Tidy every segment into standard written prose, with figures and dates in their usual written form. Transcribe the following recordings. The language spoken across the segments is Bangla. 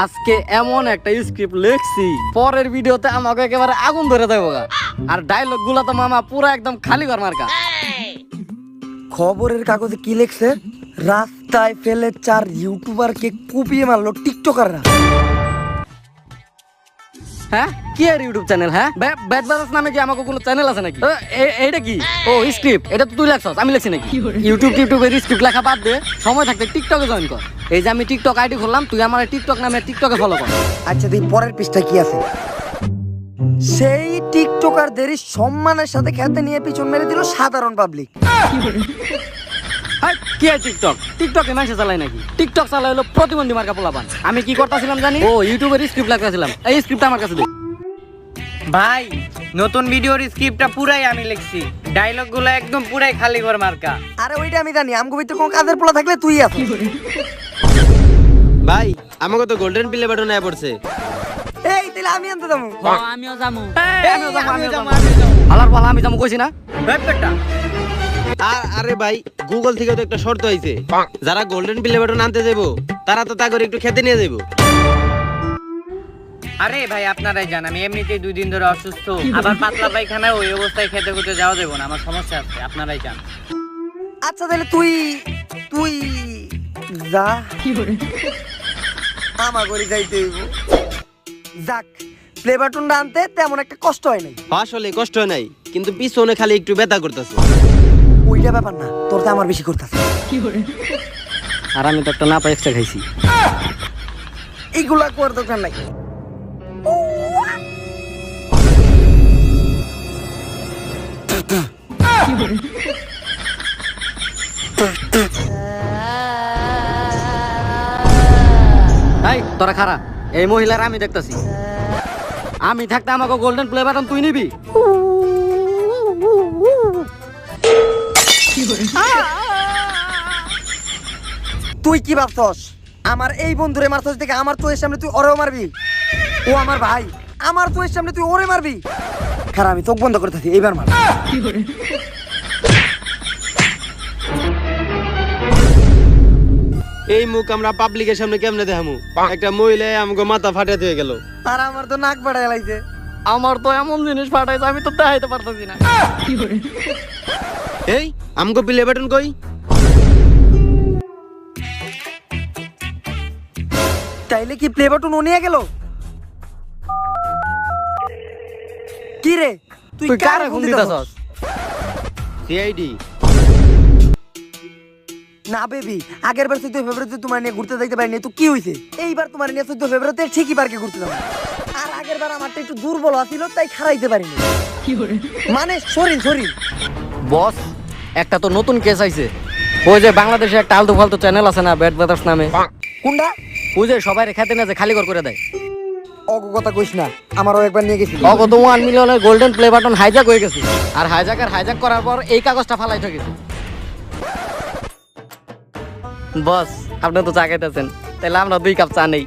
আজকে এমন একটা স্ক্রিপ্ট লিখছি, পরের ভিডিওতে আমাকে একেবারে আগুন ধরে দেবো গা। আর ডায়লগ গুলা তো মামা পুরো একদম খালি ঘর মার্কা। খবরের কাগজে কি লিখছে? রাস্তায় ফেলে 4 ইউটিউবারকে কুপিয়ে মারলো টিকটকাররা। হ্যাঁ কি আর ইউটিউব চ্যানেল? হ্যাঁ ব্যাড বাজাস নামে কি আমাকে কোনো চ্যানেল আছে নাকি? এইটা কি? ও স্ক্রিপ্ট, এটা তো তুই লেখছস, আমি লিখছি নাকি? টিউবের স্ক্রিপ্ট লেখা বাদ দে, সময় থাকতে টিকটকে জয়েন কর। এই যে আমি টিকটক আইডি খুললাম, তুই আমার টিকটক নামে টিকটকে ফলো কর। আচ্ছা তুই পরের পৃষ্ঠা কি আছে? সেই টিকটকারদেরই সম্মানের সাথে খেতে নিয়ে পিছন মেরে দিল সাধারণ পাবলিক। হাই কি আর টিকটকে মানুষ চালায় নাকি? টিকটক চালাই হলো প্রতিবন্ধী মার্কা পোলাপান। আমি কি করতেছিলাম জানি? ও ইউটিউবের স্ক্রিপ্ট লেখাছিলাম। এই স্ক্রিপ্টটা আমার কাছে দে। ভাই নতুন ভিডিওর স্ক্রিপ্টটা পুরাই আমি লিখছি, ডায়লগ গুলো একদম পুরাই খালি ঘর মার্কা। আরে ওইটা আমি জানি, আমগো ভিতরে কোন কাজের পোলা থাকলে তুই আছিস। ভাই আমাকে তো গোল্ডেন প্লে বাটন আয়া পড়ছে। এই তাহলে আমি আনতে যাবো। আমিও যাবো। হালার পালা আমি যাবো কইছি না? আরে ভাই গুগল থেকে তো একটা শর্ত আইছে, যারা গোল্ডেন প্লে বাটন আনতে যাবো তারা তো তা করে একটু খেতে নিয়ে যাবো। আরে ভাই আপনারাই জান, আমি এমনিতেই 2 দিন ধরে অসুস্থ, আবার পাতলা পায়খানায় ওই অবস্থায় খেতে খেতে যাওয়া দেবো না, আমার সমস্যা আছে, আপনারাই জান। আচ্ছা তাহলে তুই যা, আমা করি যাইতে হইব। যাক, প্লে বাটনটা আনতে তেমন একটা কষ্ট হয় নাই। আসলে কষ্ট নাই, কিন্তু পিছনে খালি একটু ব্যথা করতেছে। ওইটা ব্যাপার না, তোর তো আমার বেশি করতেছে। আর আমি তো একটা না পাই এক্সট্রা খাইছি। এইগুলা করার দরকার নাই। এই তোরা খারা, এই মহিলার আমি দেখতাছি। আমি থাকতে আমাকে গোল্ডেন প্লে বাটন তুই নিবি? তুই কি ভাবছস আমার এই বন্ধুরে মারছস দেখে আমার তোর সামনে তুই ওরেও মারবি? ও আমার ভাই, আমার তোর সামনে তুই ওরে মারবি? খারাপ, আমি চোখ বন্ধ করে থাকি, এইবার মার। এই মুখ আমরা পাবলিকের সামনে কেমনে দেখামু? একটা মহিলা আমাকে মাথা ফাটাতে হয়ে গেল। আর আমার তো নাক বাড়ায় লাইছে। আমার তো এমন জিনিস ফাটাইছে আমি তো দেখাইতে পারতেছি না। এই আমাকে প্লে বাটন কই? তাইলে কি প্লে বাটন ও নিয়ে গেল? কি রে তুই কারে ফোন দিতাছস? সিআইডি না বেবি, আগের বার 14 ফেব্রুয়ারিতে তোমার নিয়ে ঘুরতে যাইতে পারিনি, তো কি হইছে? এইবার তোমার নিয়ে 14 ফেব্রুয়ারিতে ঠিকই পার্কে ঘুরতে যাবো। আর আগের বার আমারটা একটু দুর্বল আছিল, তাই খারাইতে পারিনি। মানে শরীর বস, একটা তো নতুন কেস আইছে। ওই যে বাংলাদেশে একটা আলতু ফালতু চ্যানেল আছে না, ব্যাড ব্রাদার্স নামে। কোনটা? ওই যে সবাই খেতে না যে খালি ঘর করে দেয়। অগ কথা কইস না, আমারও একবার নিয়ে গেছিল। অগত 1 মিলিয়নের গোল্ডেন প্লে বাটন হাইজ্যাক হয়ে গেছে। আর হাইজ্যাক করার পর এই কাগজটা ফালাই হয়ে গেছে। বস আপনি তো চা খাইতেছেন, তাহলে আমরা 2 কাপ চা নেই।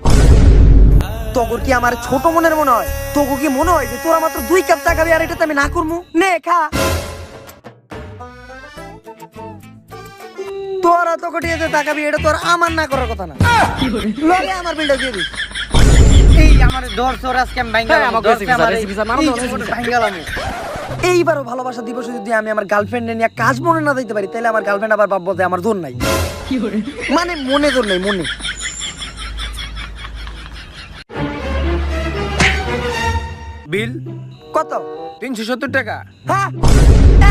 তোর কি আমার ছোট মনের মনে হয়? তোকে কি মনে হয় যে তোরা মাত্র 2 কাপ চা খাবি আর এটাতে আমি না করবো? নে খা। তোরা তো কটিয়েতে তাকাবি, এটা তোর আমার না করার কথা না। লগে আমার বিলটা দিয়ে দিস। এই আমার দর্শক আজকে আমি ভাঙালাম, হ্যাঁ, আমাকে রেসিপি স্যার মানো তো ভাঙালাম। এইবারও ভালোবাসা দিবসে যদি আমি আমার গার্লফ্রেন্ড নিয়ে কাজ মনে না দিতে পারি, তাহলে আমার গার্লফ্রেন্ড আবার ভাববো যে আমার জোর নাই। মানে মনে জোর নাই, মনে। বিল কত? 370 টাকা। হ্যাঁ,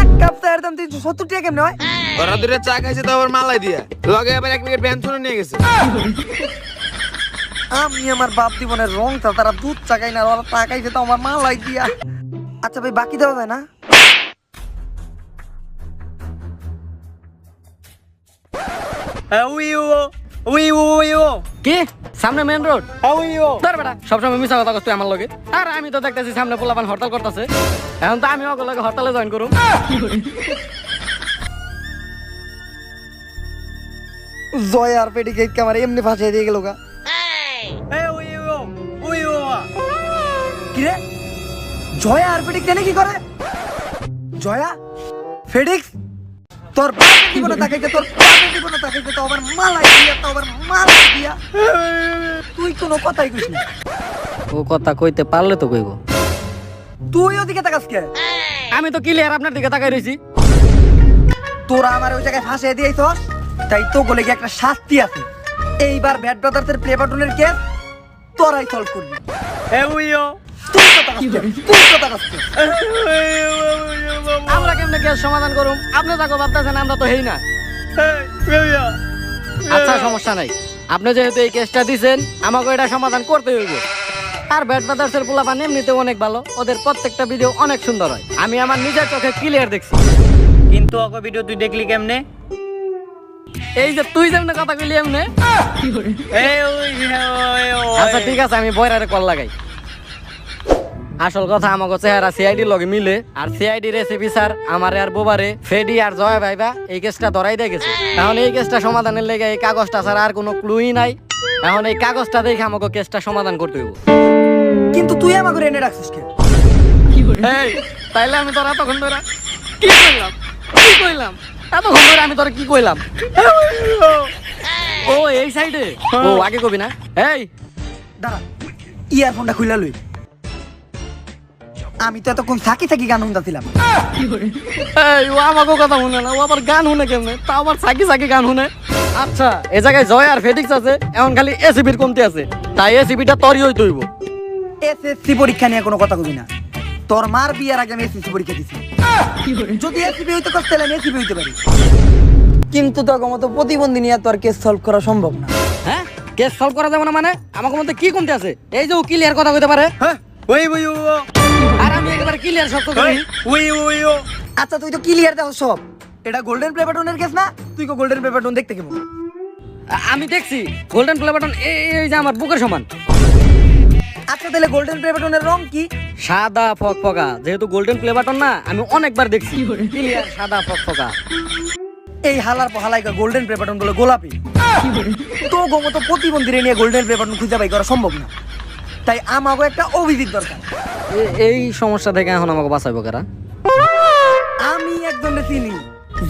এক কাপ চায়ের দাম 370 টাকা কেমনে হয়? ওরা দূরে চা খাইছে তো আবার মালাই দিয়া, লগে আবার 1 প্যাকেট ব্যঞ্জন নিয়ে গেছে। আমি আমার বাপ জীবনের রংটা, তারা দুধ চাকাই না, ওরা টাকাইছে তো আমার মালাই দিয়া। আচ্ছা ভাই, বাকি দেওয়া যায় না? কি সামনে মেন রোড? ধর বেটা, সবসময় মিছা কথা কস তুই আমার লগে। আর আমি তো দেখতেছি সামনে পোলাপান হরতাল করতেছে, এখন তো আমি ওগুলোকে হরতালে জয়েন করুম। জয় আর পেটি কেক আমার এমনি ফাঁসিয়ে দিয়ে গেল গা। কিরে, জয়া আর ফেডিক্স জানে কি করে? জয়া ফেডিক্স তোর বাপের জীবনে তাকাইছে, তোর বাপের জীবনে তাকাইছে, তো আবার মালাই দিয়া, তো আবার মালাই দিয়া। তুই কোনো কথাই কইস না। ও কথা কইতে পারলে তো কইব। তুই ওদিকে তাকাস কে? আমি তো ক্লিয়ার আপনার দিকে তাকাই রইছি। তোরা আমার ওই জায়গায় ফাঁসিয়ে দিয়েছস, তাই তো বলে কি একটা শাস্তি আছে। এইবার ব্যাড ব্রাদার্সের প্লে বাটনের কেস তোরাই সলভ করবি। হে উইও তুই তো তাকাস কে? তুই তো তাকাস কে? আমরা কেমনে কেস সমাধান করুম? আপনি যাকো ভাবতেছেন আমরা তো হেই না। আচ্ছা সমস্যা নাই, আপনি যেহেতু এই কেসটা দিছেন আমাকে এটা সমাধান করতে হইব। আর ব্যাড ব্রাদার্সের পোলাপান এমনিতে অনেক ভালো, ওদের প্রত্যেকটা ভিডিও অনেক সুন্দর হয়, আমি আমার নিজের চোখে ক্লিয়ার দেখছি। কিন্তু ওকে ভিডিও তুই দেখলি কেমনে? এই যে তুই যেমন কথা কইলি এমনে। আচ্ছা ঠিক আছে, আমি বয়রারে কল লাগাই। আসল কথা আমাকে চেহারা সিআইডি লগে মিলে, আর সিআইডি রেসিপি স্যার আমারে আর বোবারে ফেডি আর জয় ভাইবা এই কেসটা ধরাই দিয়ে গেছে। এখন এই কেসটা সমাধানের লেগে এই কাগজটা ছাড়া আর কোনো ক্লুই নাই। এখন এই কাগজটা দেখে আমাকে কেসটা সমাধান করতে হইব। কিন্তু তুই আমাকে এনে রাখছিস কে? এই তাইলে আমি তোর এতক্ষণ ধরে কি কইলাম? কি কইলাম এতক্ষণ ধরে? আমি তোর কি কইলাম? ও এই সাইডে, ও আগে কবি না। এই দাঁড়া, ইয়ারফোনটা খুইলা লই। আমি তো এতক্ষণ থাকি থাকি গান শুনতেছিলাম। এই ও আমাকে কথা শুনে না, ও আবার গান শুনে কেমনে? তা আবার সাকি সাকি গান শুনে। আচ্ছা এ জায়গায় জয় আর ফেডিক্স আছে, এখন খালি এসিবির কমতি আছে, তাই এসিবিটা তোরই হইতে হইব। এসএসসি পরীক্ষা নিয়ে কোনো কথা কবি না। তোর মার বিয়ার আগে আমি এসএসসি পরীক্ষা দিছি। যদি এসিবি হইতে কষ্ট তাহলে আমি এসিবি হইতে পারি, কিন্তু তোর মতো প্রতিবন্ধী নিয়ে তোর কেস সলভ করা সম্ভব না। হ্যাঁ কেস সলভ করা যাবে না মানে? আমাকে মধ্যে কি কমতি আছে? এই যে ও ক্লিয়ার কথা কইতে পারে, হ্যাঁ ওই উইও আর আমি একেবারে ক্লিয়ার সব কথা কই। উইও আচ্ছা তুই তো ক্লিয়ার দেখো সব। এটা গোল্ডেন প্লে বাটনের কেস না? তুই কো গোল্ডেন প্লে বাটন দেখতে কেমন? আমি দেখছি গোল্ডেন প্লে বাটন এই যে আমার বুকের সমান। আচ্ছা তাহলে গোল্ডেন প্লে বাটনের রং কি? সাদা ফকফকা। যেহেতু গোল্ডেন প্লে বাটন না, আমি অনেকবার দেখছি ক্লিয়ার সাদা ফকফকা। এই হালার হালাইকা গোল্ডেন প্লে বাটন বলে গোলাপি। তো মতো প্রতিবন্ধীরে নিয়ে গোল্ডেন প্লে বাটন খুঁজে বাই করা সম্ভব না, তাই আমাকে একটা অভিজিৎ দরকার। এই সমস্যা থেকে এখন আমাকে বাঁচাইবো কারা? আমি একজনের চিনি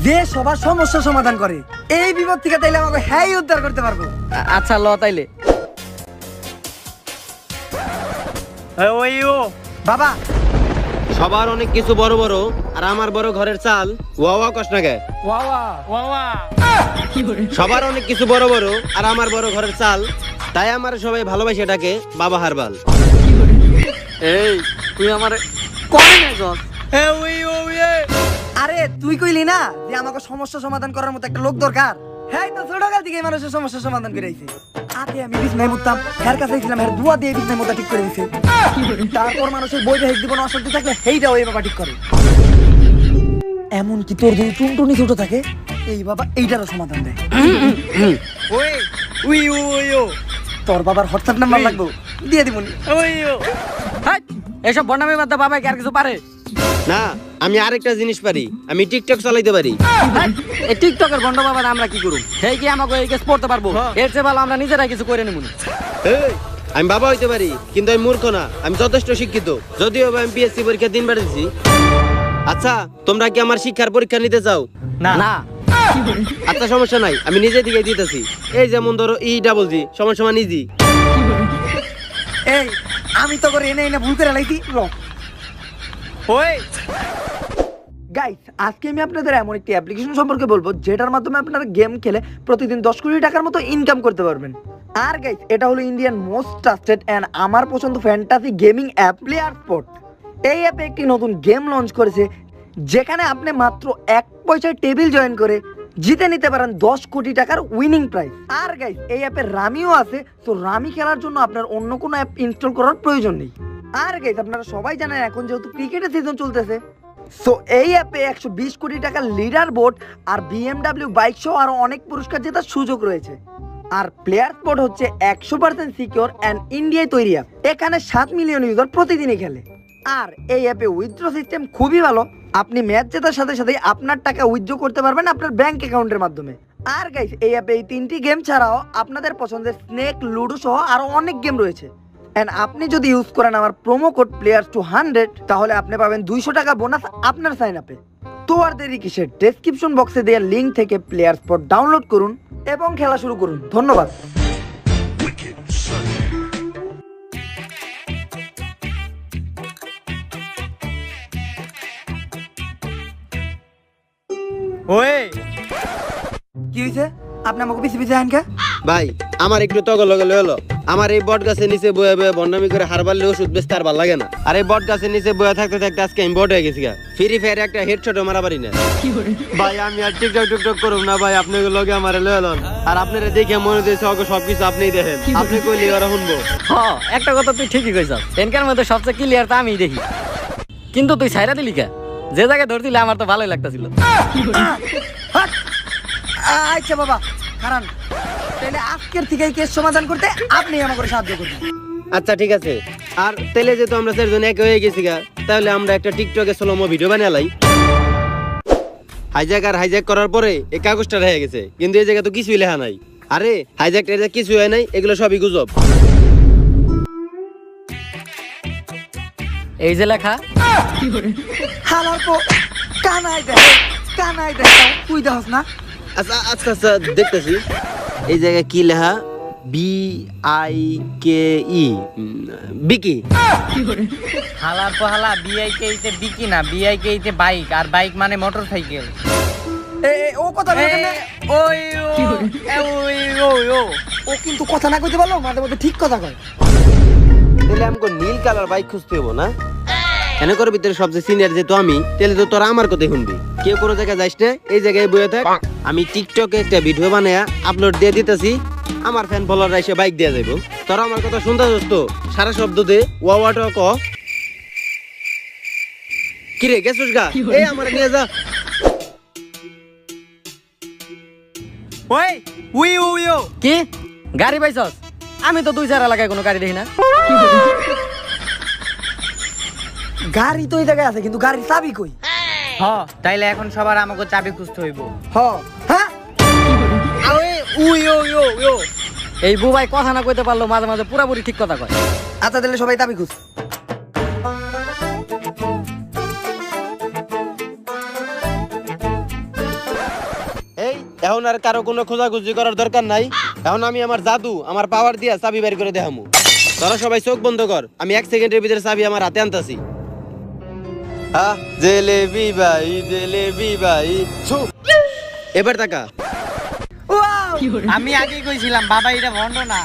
যে সবার সমস্যা সমাধান করে। এই বিপদ থেকে তাইলে আমাকে হ্যাঁ উদ্ধার করতে পারবো। আচ্ছা ল তাইলে। উইও বাবা সবার অনেক কিছু বড় বড়, আর আমার বড় ঘরের চাল। ওয়া কষ্ট না গে? ওয়া সবার অনেক কিছু বড় বড়, আর আমার বড় ঘরের চাল, তাই আমার সবাই ভালোবাসে ডাকে বাবা হারবাল। এই তুই আমারে কই না গস? হে উইও আরে তুই কইলি না যে আমাকে সমস্যা সমাধান করার মতো একটা লোক দরকার? হ্যাঁ তো ছোটকাল থেকে এই মানুষের সমস্যা সমাধান করে আইছে। আগে আমি বিছনায় মুততাম, এর কাছে ছিলাম, এর দুয়া দিয়ে বিছনায় মুতা ঠিক করে দিছে। তারপর মানুষের বৈবাহিক জীবনে অশান্তি থাকলে সেইটা ওই বাবা ঠিক করে। এমন কি তোর যদি টুনটুনি ছোট থাকে, এই বাবা এইটারও সমাধান দেয়। উইও তোর বাবার হোয়াটসঅ্যাপ নাম্বার লাগবে, দিয়ে দিবনি। উইও হাই এসব বন্ডামি বাদ দে, বাবা কি আর কিছু পারে? না, আমি আরেকটা জিনিস পারি, আমি টিকটক চালাইতে পারি। হাই, এই টিকটকের বন্ড বাবা আমরা কি করুম? সেই কি আমাকে এই কেস পড়তে পারবো? এর চেয়ে ভালো আমরা নিজেরাই কিছু করে নেব। এই, আমি বাবা হইতে পারি, কিন্তু আমি মূর্খ না, আমি যথেষ্ট শিক্ষিত। যদিও বা আমি পিএসসি পরীক্ষা 3 বার দিয়েছি। আচ্ছা তোমরা কি আমার শিক্ষার পরীক্ষা নিতে চাও? না না আচ্ছা সমস্যা নাই, আমি নিজে দিকে দিতেছি। এই যেমন ধরো E সমান সমান ইজি। এই আমি তো করে এনে এনে ভুল করে লাইছি। ওই গাইস আজকে আমি আপনাদের এমন একটি অ্যাপ্লিকেশন সম্পর্কে বলবো যেটার মাধ্যমে আপনারা গেম খেলে প্রতিদিন 10 কোটি টাকার মতো ইনকাম করতে পারবেন। আর গাইস এটা হলো ইন্ডিয়ান মোস্ট ট্রাস্টেড এন্ড আমার পছন্দ fantasy gaming app player spot. এই অ্যাপে একটি নতুন গেম লঞ্চ করেছে, যেখানে আপনি মাত্র 1 পয়সায় টেবিল জয়েন করে জিতে নিতে পারেন 10 কোটি টাকার উইনিং প্রাইজ। আর গাইস এই অ্যাপে রামিও আছে, তো রামি খেলার জন্য আপনার অন্য কোনো অ্যাপ ইনস্টল করার প্রয়োজন নেই। আর গাইস আপনারা সবাই জানেন এখন যেহেতু ক্রিকেটের সিজন চলতেছে, সো এই অ্যাপে 120 কোটি টাকার লিডার বোর্ড আর BMW বাইক সহ আরো অনেক পুরস্কার জেতার সুযোগ রয়েছে। আর প্লেয়ার স্পট হচ্ছে 100% সিকিউর এন্ড ইন্ডিয়ায় তৈরি অ্যাপ। এখানে 7 মিলিয়ন ইউজার প্রতিদিনই খেলে। আর এই অ্যাপে উইথড্র সিস্টেম খুবই ভালো, আপনি ম্যাচ জেতার সাথে সাথে আপনার টাকা উইথড্র করতে পারবেন আপনার ব্যাংক অ্যাকাউন্টের মাধ্যমে। আর গাইস এই অ্যাপে এই 3টি গেম ছাড়াও আপনাদের পছন্দের স্নেক, লুডো সহ আরো অনেক গেম রয়েছে। এন্ড আপনি যদি ইউজ করেন আমার প্রোমো কোড players200 তাহলে আপনি পাবেন 200 টাকা বোনাস আপনার সাইন আপে। তো আর দেরি কিসের, ডেসক্রিপশন বক্সে দেওয়া লিংক থেকে প্লেয়ার স্পট ডাউনলোড করুন এবং খেলা শুরু করুন। ধন্যবাদ। ওই কি হয়েছে? আপনি আমাকে পিছিয়ে পিছিয়ে আনকা? ভাই আমার একটু তগল গেলে হলো, আমার এই বট গাছের নিচে বয়ে বয়ে বন্ডামি করে হারবারলে ওষুধ বেচতে আর ভালো লাগে না। আর এই বট গাছের নিচে বয়ে থাকতে থাকতে আজকে আমি বট হয়ে গেছি গা। ফ্রি ফায়ার একটা হেডশট মারা পারি না ভাই। আমি আর টিকটক টিকটক করুম না ভাই, আপনি লগে আমার লয়লন। আর আপনারা দেখে মনে দিয়েছে ওকে সবকিছু আপনিই দেখেন, আপনি কইলে ওরা শুনবো। একটা কথা তুই ঠিকই কইছস, এনকার মধ্যে সবচেয়ে ক্লিয়ার তো আমিই দেখি। কিন্তু তুই ছাইরা দিলি কে? যে জায়গায় ধরতিলে আমার তো ভালোই লাগতাছিল। হাট! আচ্ছা বাবা, কারণ তাহলে আজকের থেকে এই কেস সমাধান করতে আপনি আমাকে সাহায্য করবেন। আচ্ছা ঠিক আছে। আর তেলে যেহেতু আমরা চারজন এক হয়ে গেছি গা, তাহলে আমরা একটা টিকটকে স্লোমো ভিডিও বানালাই। হাইজ্যাক আর হাইজ্যাক করার পরে এই কাগজটা রয়ে গেছে, কিন্তু এই জায়গায় তো কিছুই লেখা নাই। আরে হাইজ্যাক টাইজ্যাক কিছু হয় নাই, এগুলো সবই গুজব। এই যে লেখা, হালার পো কানাই দেখে, কানাই দেখে তুই দেখস না? আচ্ছা আচ্ছা আচ্ছা দেখতেছি। এই জায়গায় কি লেখা? BIKE বিকি। হালার পহালা বিআইকে ইতে বিকি না, বিআইকে ইতে বাইক, আর বাইক মানে মোটরসাইকেল। ও কথা বলে না। ওই ও কিন্তু কথা না কইতে পারলো, মাঝে মধ্যে ঠিক কথা কয়। তাহলে আমাকে নীল কালার বাইক খুঁজতে হবো না? এনে করে ভিতরে সবচেয়ে সিনিয়র যেহেতু আমি, তাহলে তো তোরা আমার কথাই শুনবি। কেউ কোনো জায়গায় যাইস না, এই জায়গায় বয়ে থাক। আমি টিকটকে একটা ভিডিও বানায়া আপলোড দিয়ে দিতেছি, আমার ফ্যান ফলোয়াররা এসে বাইক দিয়ে যাইব। তোরা আমার কথা শুনতে দোস্ত, সারা শব্দ দে ওয়াটা ক। কিরে গেছুস গা? এই আমার নিয়ে যা। ওই উই উইও কি গাড়ি পাইছস? আমি তো 2-4 এলাকায় কোনো গাড়ি দেখি না। গাড়ি তো এই জায়গায় আছে, কিন্তু গাড়ির চাবি কই? হ, তাইলে এখন সবার আমাকে চাবি খুঁজতে হইব। হ্যাঁ এই বুবাই কথা না কইতে পারলো, মাঝে মাঝে পুরাপুরি ঠিক কথা কয়। আচ্ছা তাহলে সবাই চাবি খুঁজ। এই এখন আর কারো কোনো খোঁজাখুঁজি করার দরকার নাই। এখন আমি আমার জাদু, আমার পাওয়ার দিয়া চাবি বের করে দেখামু। তোরা সবাই চোখ বন্ধ কর, আমি 1 সেকেন্ডের ভিতরে চাবি আমার হাতে আনতাছি। জেলেবি ভাই, জেলেবি ভাই। এবার তাকা। আমি আগেই কইছিলাম বাবা এটা ভন্ড না।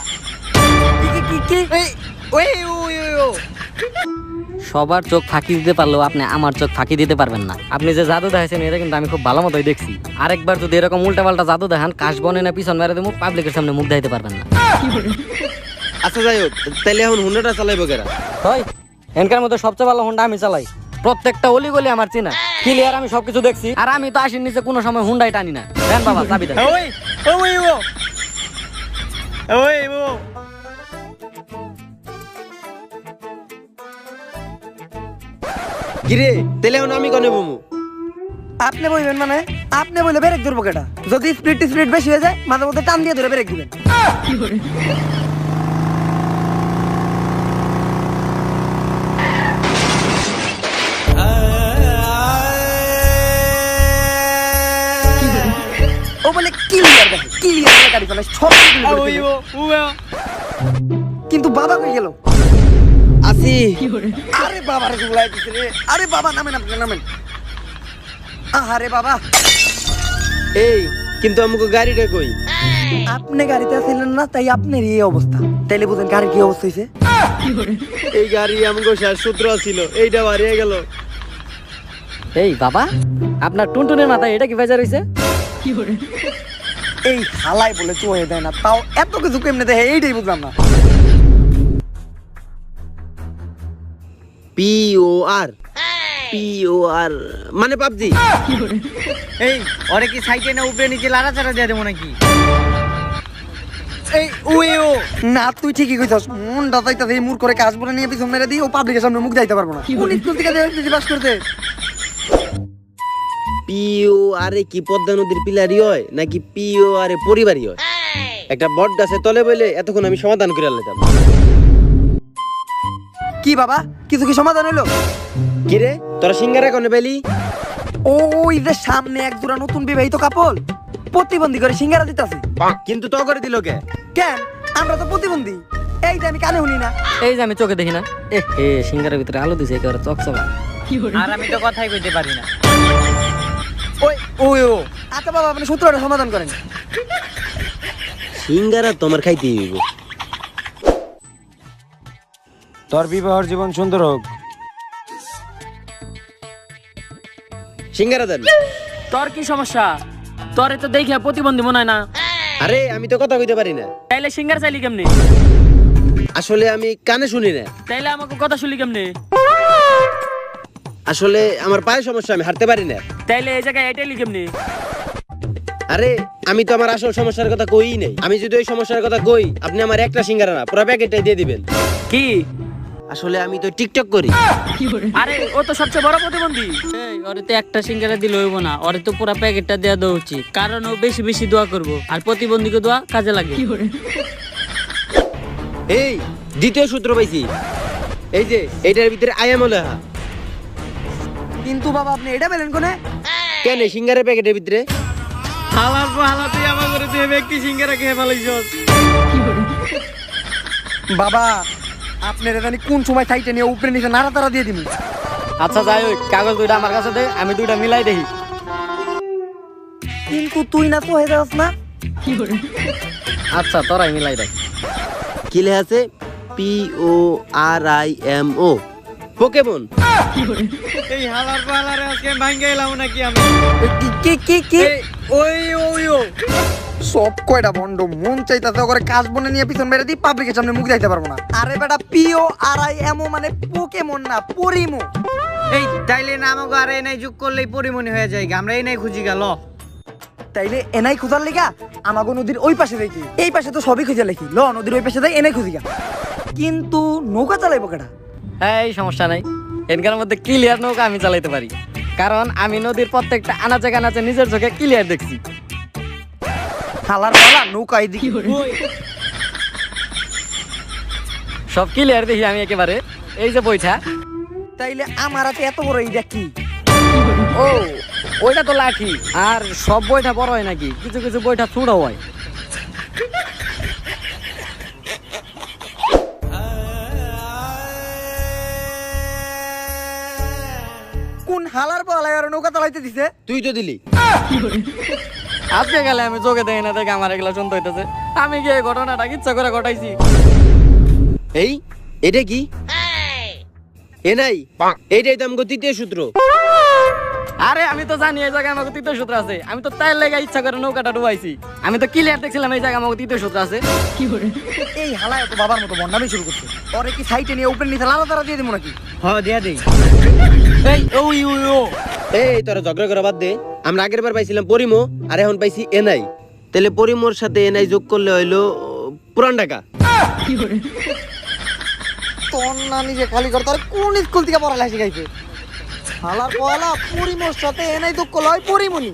সবার চোখ ফাঁকি দিতে পারলেও আপনি আমার চোখ ফাঁকি দিতে পারবেন না। আপনি যে জাদু দেখাইছেন এটা কিন্তু আমি খুব ভালো মতোই দেখছি। আরেকবার যদি এরকম উল্টাপাল্টা জাদু দেখান, কাশ বনে না পিছন মেরে দেবো, পাবলিকের সামনে মুখ দেখাইতে পারবেন না। আচ্ছা যাই হোক, তাহলে এখন হুন্ডাটা চালাইবো কেরা? হয় এনকার মধ্যে সবচেয়ে ভালো হুন্ডা আমি চালাই। প্রত্যেকটা অলি গলি আমার চিনা, ক্লিয়ার, আমি সবকিছু দেখছি। আর আমি তো আশির নিচে কোনো সময় হুন্ডাই টানি না। দেন বাবা চাবি দেন। ওই ওই ও ওই ও কিরে তাহলে এখন আমি কনে বমু? আপনি বলবেন মানে? আপনি বলে ব্রেক ধরবো কেটা? যদি স্পিড বেশি হয়ে যায়, মাঝে মধ্যে টান দিয়ে ধরে ব্রেক দিবেন। ও বলে ক্লিয়ার দেখে, ক্লিয়ার গাড়ি চালায় সব clear করে ওই ফেলে। ও কিন্তু বাবা কই গেল? আসি। আরে বাবা রে গুলাই দিছে রে। আরে বাবা নামেন, আপনি নামেন। আরে বাবা, এই কিন্তু আমাকে গাড়িটা কই? আপনি গাড়িতে ছিলেন না, তাই আপনার এই অবস্থা। তাইলে বুঝেন গাড়ির কি অবস্থা হয়েছে। এই গাড়ি আমাকে শেষ সূত্র ছিল, এইটা হারিয়ে গেল। এই বাবা, আপনার টুনটুনের মাথায় এটা কি বেজার হইছে? এই হালাই বলে চুয়ে দেয় না, তাও এত কিছু কেমনে দেখে এইটাই বুঝলাম না। POR POR মানে পাবজি। এই ওরে কি সাইকেল না উপরে নিচে লাড়াচাড়া দিয়ে দেবো নাকি? এই উই ও না, তুই ঠিকই কইছস। মনটা চাইতাছে এই মুর করে কাজ বলে নিয়ে পিছন মেরে দিই, ও পাবলিকের সামনে মুখ যাইতে পারবো না। কোন স্কুল থেকে পাস করতে? POR কি পদ্মা নদীর পিলারি হয় নাকি POR পরিবারই হয়? একটা বট গাছে তলে বইলে এতক্ষণ আমি সমাধান করে আনলাম। কি বাবা, কিছু কি সমাধান হলো? কিরে তোরা সিঙ্গারা কোনে পেলি? ওই যে সামনে এক জোড়া নতুন বিবাহিত কাপল প্রতিবন্ধী করে সিঙ্গারা দিতেছে। কিন্তু তো করে দিল কে? কেন আমরা তো প্রতিবন্ধী, এই যে আমি কানে শুনি না। এই যে আমি চোখে দেখি না। এ সিঙ্গারের ভিতরে আলু দিছে একেবারে চকচকা। আর আমি তো কথাই কইতে পারি না। ওই ওই ও আচ্ছা বাবা, আপনি সূত্রটা সমাধান করেন। সিঙ্গারা তোমার খাইতেই হইব। তোর বিবাহর জীবন সুন্দর হোক। সিঙ্গারা দেন। তোর কি সমস্যা? তোরে তো দেখে প্রতিবন্ধী মনে হয় না। আরে আমি তো কথা কইতে পারি না। তাইলে সিঙ্গার চাইলি কেমনে? আসলে আমি কানে শুনি না। তাইলে আমাকে কথা শুনলি কেমনে? আসলে আমার পায়ে সমস্যা, আমি হাঁটতে পারি না। তাইলে এই জায়গায় এটাইলি কেমনে? আরে আমি তো আমার আসল সমস্যার কথা কই নাই। আমি যদি ওই সমস্যার কথা কই, আপনি আমার একটা সিঙ্গারা না পুরো প্যাকেটটাই দিয়ে দিবেন। কি? আসলে আমি তো টিকটক করি। আরে ও তো সবচেয়ে বড় প্রতিবন্ধী। এই ওরে তো একটা সিঙ্গারা দিলে হইব না, ওরে তো পুরো প্যাকেটটা দেয়া দেওয়া উচিত, কারণ ও বেশি বেশি দোয়া করব আর প্রতিবন্ধীকে দোয়া কাজে লাগে। এই দ্বিতীয় সূত্র পাইছি, এই যে এইটার ভিতরে আয়াম লেখা। কিন্তু বাবা আপনি এটা পেলেন কোনে? কেন সিঙ্গারের প্যাকেটের ভিতরে? হালার হালা তুই আমার করে তুই ব্যক্তি সিঙ্গারা খেয়ে ফেলাইছস। বাবা আপনার জানি কোন সময় সাইটে নিয়ে উপরে নিচে নাড়া তাড়া দিয়ে দিবি। আচ্ছা যাই হোক, কাগজ দুইটা আমার কাছে দে, আমি দুইটা মিলাই দেখি। কিন্তু তুই না তো হয়ে যাস না। আচ্ছা তোরাই মিলাই দেখ। কি লেখা আছে? PORIMO Pokemon. এই হালার পালারে আজকে ভাঙ্গে এলাম নাকি আমি? কি কি কি ওই ওই ও সব কয়টা বন্ড মন চাইতাছে ওরে কাজ বনে নিয়ে পিছন মেরে দিই, পাবলিকের সামনে মুখ যাইতে পারবো না। আরে বেটা PORIMO মানে পোকেমন না পরিমো। এই তাইলে নামক আর এই নাই যোগ করলেই পরিমণি হয়ে যায়। আমরা এই নাই খুঁজি গেল। তাইলে এনাই খুঁজার লেগা আমাগো নদীর ওই পাশে দেখি, এই পাশে তো সবই খুঁজে লেখি, ল নদীর ওই পাশে যাই এনাই খুঁজি গা। কিন্তু নৌকা চালাইবো কেডা? এই সমস্যা নাই, এনকার মধ্যে ক্লিয়ার নৌকা আমি চালাইতে পারি, কারণ আমি নদীর প্রত্যেকটা আনাচে কানাচে নিজের চোখে ক্লিয়ার দেখছি। হালার পালা নৌকা এদিকে। সব ক্লিয়ার দেখি আমি একেবারে। এই যে বইটা, তাইলে আমার হাতে এত বড় এইটা কি? ও ওইটা তো লাঠি। আর সব বইটা বড় হয় নাকি? কিছু কিছু বইটা ছোট হয়। কোন হালার পালা আর নৌকা চালাইতে দিছে? তুই তো দিলি। আজকে গেলে আমি চোখে দেখি না, দেখে আমার এগুলা শুনতে হইতেছে। আমি গিয়ে ঘটনাটা ইচ্ছা করে ঘটাইছি। এই এটা কি? এ নাই, এইটাই তো আমাকে তৃতীয় সূত্র। আরে আমি তো জানি এই জায়গায় আমাকে তৃতীয় সূত্র আছে। আমি তো তাই লেগে ইচ্ছা করে নৌকাটা ডুবাইছি। আমি তো ক্লিয়ার দেখছিলাম এই জায়গায় আমাকে তৃতীয় সূত্র আছে। এই হালায় তো বাবার মতো বন্ডামি শুরু করছে। ওরে কি সাইটে নিয়ে উপরে নিচে লালা তারা দিয়ে দিবো নাকি? হ দিয়া দেই। এই ওই ওই ও এই তোরা ঝগড়া করা বাদ দে। আমরা আগের বার পাইছিলাম পরিমো, আর এখন পাইছি এনআই। তাহলে পরিমোর সাথে এনআই যোগ করলে হইলো পুরান ঢাকা। তোর না নিজে খালি কর, তোর কোন স্কুল থেকে পড়ালেখা শিখাইছে? হালার পালা পরিমোর সাথে এনাই দুঃখ লয় পরিমণি।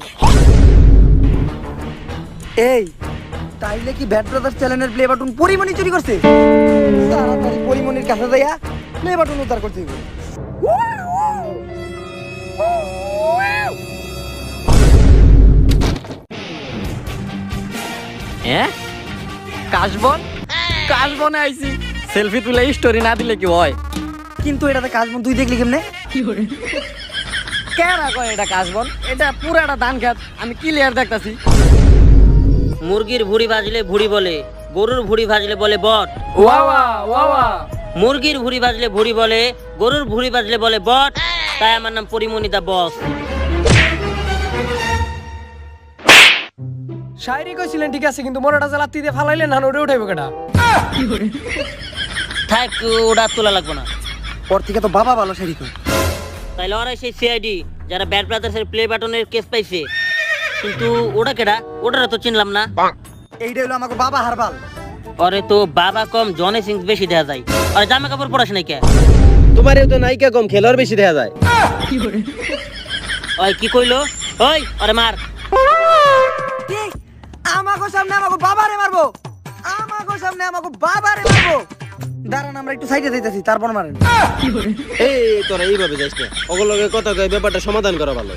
এই তাইলে কি ব্যাড ব্রাদার্স চ্যানেলের প্লে বাটন পরিমণি চুরি করছে? তাড়াতাড়ি পরিমণির কাছে যাইয়া প্লে বাটন উদ্ধার করতে হবে। হ্যাঁ কাশবন, কাশবনে আইছি। সেলফি তুলে স্টোরি না দিলে কি হয়? কিন্তু এটাতে কাজ মন তুই দেখলি কেমনে? কেনা কয় এটা কাশবন? এটা পুরাটা ধান খেত, আমি ক্লিয়ার দেখতাছি। মুরগির ভুড়ি ভাজলে ভুড়ি বলে, গরুর ভুড়ি ভাজলে বলে বট। ওয়াওয়া ওয়াওয়া। মুরগির ভুড়ি ভাজলে ভুড়ি বলে, গরুর ভুড়ি ভাজলে বলে বট। তাই আমার নাম পরিমণি দা বস। শায়রি কইছিলেন ঠিক আছে, কিন্তু মনটা জ্বালাতি দিয়ে ফালাইলেন না, ওরে উঠাইবো কেডা? থাক, ওটা তোলা লাগবে না। ওর থেকে তো বাবা ভালো শাড়ি কর। তাইলে ওরা সেই সিআইডি যারা ব্যাড ব্রাদার্সের প্লে বাটনের কেস পাইছে। কিন্তু ওটা কেডা? ওটারা তো চিনলাম না। এইটা হলো আমাকে বাবা হারবাল। ওরে তো বাবা কম জনি সিং বেশি দেখা যায়। আরে জামা কাপড় পরাস নাই কে? তোমারও তো নায়িকা কম, খেলোয়াড় বেশি দেখা যায়। ওই কি কইলো? ওই আরে মার। কি আমাকে সামনে আমাকে বাবারে মারবো? আমাকে সামনে আমাকে বাবারে মারবো? দাঁড়ান আমরা একটু সাইডে যাইতেছি, তারপর মারেন। এই তোরা এইভাবে যাস না, ওগুলোকে কথা কয়ে ব্যাপারটা সমাধান করা ভালো।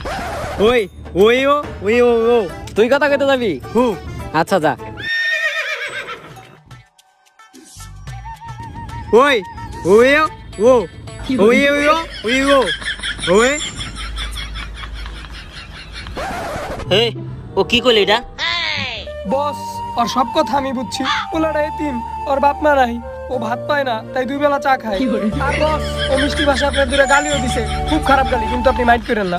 ওই ওই ও ওই ও ও তুই কথা কইতে যাবি? আচ্ছা যা। ওই ওই ও ওই ও ওই ও ওই এই ও কি করলি এটা? বস, ওর সব কথা আমি বুঝছি। পোলাটা এতিম, ওর বাপ মা নাই, ও ভাত পায় না, তাই 2 বেলা চা খায়। আর বস, ও মিষ্টি ভাষা আপনার দূরে গালিও দিছে, খুব খারাপ গালি, কিন্তু আপনি মাইন্ড করেন না।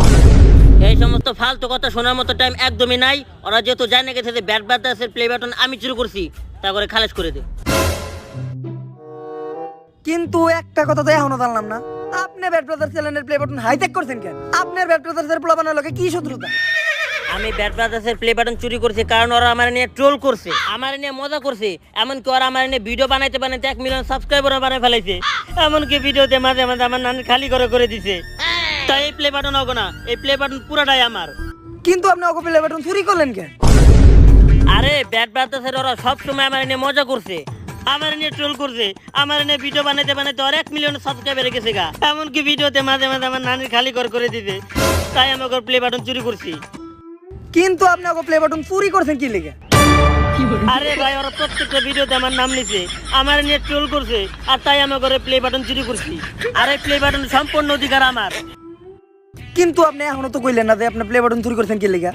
এই সমস্ত ফালতু কথা শোনার মতো টাইম একদমই নাই। ওরা যেহেতু জানে গেছে যে ব্যাট ব্রাদার্সের প্লে বাটন আমি চুরি করছি, তা করে খালাস করে দে। কিন্তু একটা কথা তো এখনো জানলাম না, আপনি ব্যাট ব্রাদার্স চ্যানেলের প্লে বাটন হাইজ্যাক করছেন কেন? আপনার ব্যাট ব্রাদার্সের পোলাপানের লগে কি শত্রুতা? আমি ব্যাট ব্রাদার্সের প্লে বাটন চুরি করছি কারণ ওরা আমার নিয়ে ট্রোল করছে, আমার নিয়ে মজা করছে। এমনকি ওরা আমার নিয়ে ভিডিও বানাইতে বানাইতে 1 মিলিয়ন সাবস্ক্রাইবার বানাই ফেলাইছে। এমনকি ভিডিওতে মাঝে মাঝে আমার নানি খালি করে দিছে। তাই এই প্লে বাটন হবে না, এই প্লে বাটন পুরাটাই আমার। কিন্তু আপনি ওকে প্লে বাটন চুরি করলেন কেন? আরে ব্যাট ব্রাদার্সের ওরা সব সময় আমার নিয়ে মজা করছে, আমার নিয়ে ট্রোল করছে, আমার নিয়ে ভিডিও বানাইতে বানাইতে ওর 1 মিলিয়ন সাবস্ক্রাইবার গেছে গা। এমনকি ভিডিওতে মাঝে মাঝে আমার নানির খালি করে দিছে। তাই আমি ওর প্লে বাটন চুরি করছি। কিন্তু আপনি ওকে প্লে বাটন চুরি করছেন কি লেগে? আরে ভাই, ওরা প্রত্যেকটা ভিডিওতে আমার নাম নিছে, আমার নিয়ে ট্রোল করছে, আর তাই আমি করে প্লে বাটন চুরি করছি। আর এই প্লে বাটন সম্পূর্ণ অধিকার আমার। কিন্তু আপনি এখনো তো কইলেন না যে আপনি প্লে বাটন চুরি করছেন কি লেগে?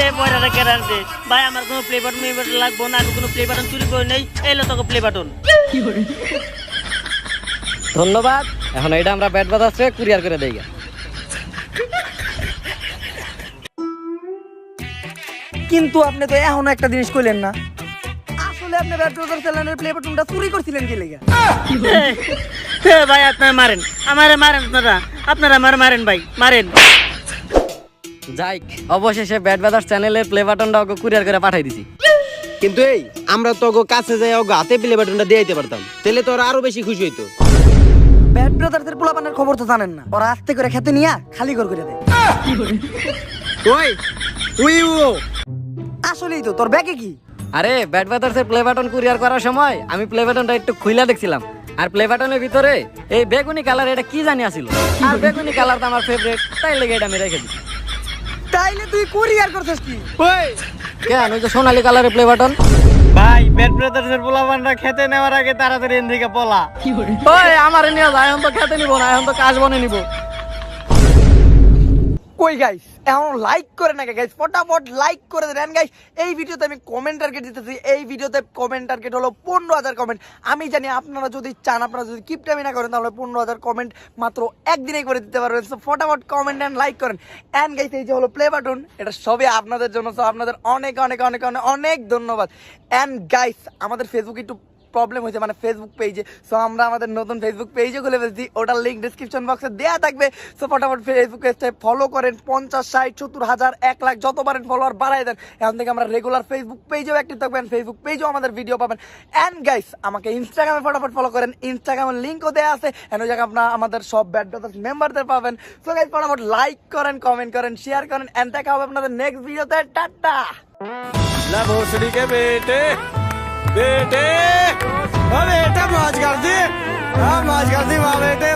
এ বয়রাটা কেন আনছে? ভাই আমার কোনো প্লে বাটন লাগবো না, আমি কোনো প্লে বাটন চুরি করি নাই। এলো তোকে প্লে বাটন। ধন্যবাদ। এখন এটা আমরা ব্যাট ব্রাদার্সে কুরিয়ার করে দেই। কিন্তু আপনি তো এখনো একটা জিনিস কইলেন না, আসলে আপনি ব্যাট ব্রাদার্স চ্যানেলের প্লে বাটনটা চুরি করছিলেন কি লেগে? ভাই আপনারা মারেন, আমারে মারেন, আপনারা আমার মারেন ভাই, মারেন। যাই, অবশেষে ব্যাট ব্রাদার্স চ্যানেলের প্লে বাটনটা ওকে কুরিয়ার করে পাঠাই দিছি। কিন্তু এই আমরা তো ওকে কাছে যাই ওকে হাতে প্লে বাটনটা দিয়ে দিতে পারতাম, তাহলে তো ওরা আরো বেশি খুশি হইতো। ব্যাট ব্রাদার্সের পোলাপানের খবর তো জানেন না, ওরা আস্তে করে খেতে নিয়ে খালি করে দেয়। ওই ওই ও আসলেই তো তোর ব্যাগে কি? আরে ব্যাট ব্রাদার্সের প্লে বাটন কুরিয়ার করার সময় আমি প্লে বাটনটা একটু খুইলা দেখছিলাম, আর প্লে বাটনের ভিতরে এই বেগুনি কালার এটা কি জানি আছিল, আর বেগুনি কালারটা আমার ফেভারিট, তাই লেগে এটা আমি রেখে দিছি। তাইলে তুই কুরিয়ার করছিস কি? ওই কেন, ওই যে সোনালী কালারের প্লে বাটন। ভাই ব্যাট ব্রাদার্সের পোলাপানটা খেতে নেওয়ার আগে তাড়াতাড়ি এদিকে পলা। ওই আমার নিয়ে যায়, এখন তো খেতে নিব না, এখন তো কাজ বনে নিব। কই গাইস, এখন লাইক করে না গাইস, ফটাফট লাইক করে দেন গাইস। এই ভিডিওতে আমি কমেন্ট টার্গেট দিতেছি, এই ভিডিওতে কমেন্ট টার্গেট হলো 15,000 কমেন্ট। আমি জানি আপনারা যদি চান, আপনারা যদি কিপটামি না করেন, তাহলে 15,000 কমেন্ট মাত্র একদিনেই করে দিতে পারবেন। সো ফটাফট কমেন্ট এন্ড লাইক করেন। এন্ড গাইস, এই যে হলো প্লে বাটন, এটা সবই আপনাদের জন্য। সো আপনাদের অনেক অনেক অনেক অনেক অনেক ধন্যবাদ। এন্ড গাইস, আমাদের ফেসবুক একটু প্রবলেম হয়েছে, মানে ফেসবুক পেজে। সো আমরা আমাদের নতুন ফেসবুক পেজও খুলে ফেলছি, ওটার লিঙ্ক ডিসক্রিপশন বক্সে দেওয়া থাকবে। সো ফটাফট ফেসবুক পেজটায় ফলো করেন। 50, 60, 70,000, 1 লাখ যত পারেন ফলোয়ার বাড়াই দেন। এখন থেকে আমরা রেগুলার ফেসবুক পেজেও অ্যাক্টিভ থাকবেন, ফেসবুক পেজেও আমাদের ভিডিও পাবেন। অ্যান্ড গাইস, আমাকে ইনস্টাগ্রামে ফটাফট ফলো করেন, ইনস্টাগ্রামের লিঙ্কও দেওয়া আছে, এন ওই জায়গায় আপনারা আমাদের সব ব্যাট ব্রাদার্স মেম্বারদের পাবেন। সো গাইস, ফটাফট লাইক করেন, কমেন্ট করেন, শেয়ার করেন, এন্ড দেখা হবে আপনাদের নেক্সট ভিডিওতে। টাটা। ला भोसड़ी के बेटे बेटे, ओ बेटा मौज कर दी, हाँ मौज कर दी वाह बेटे।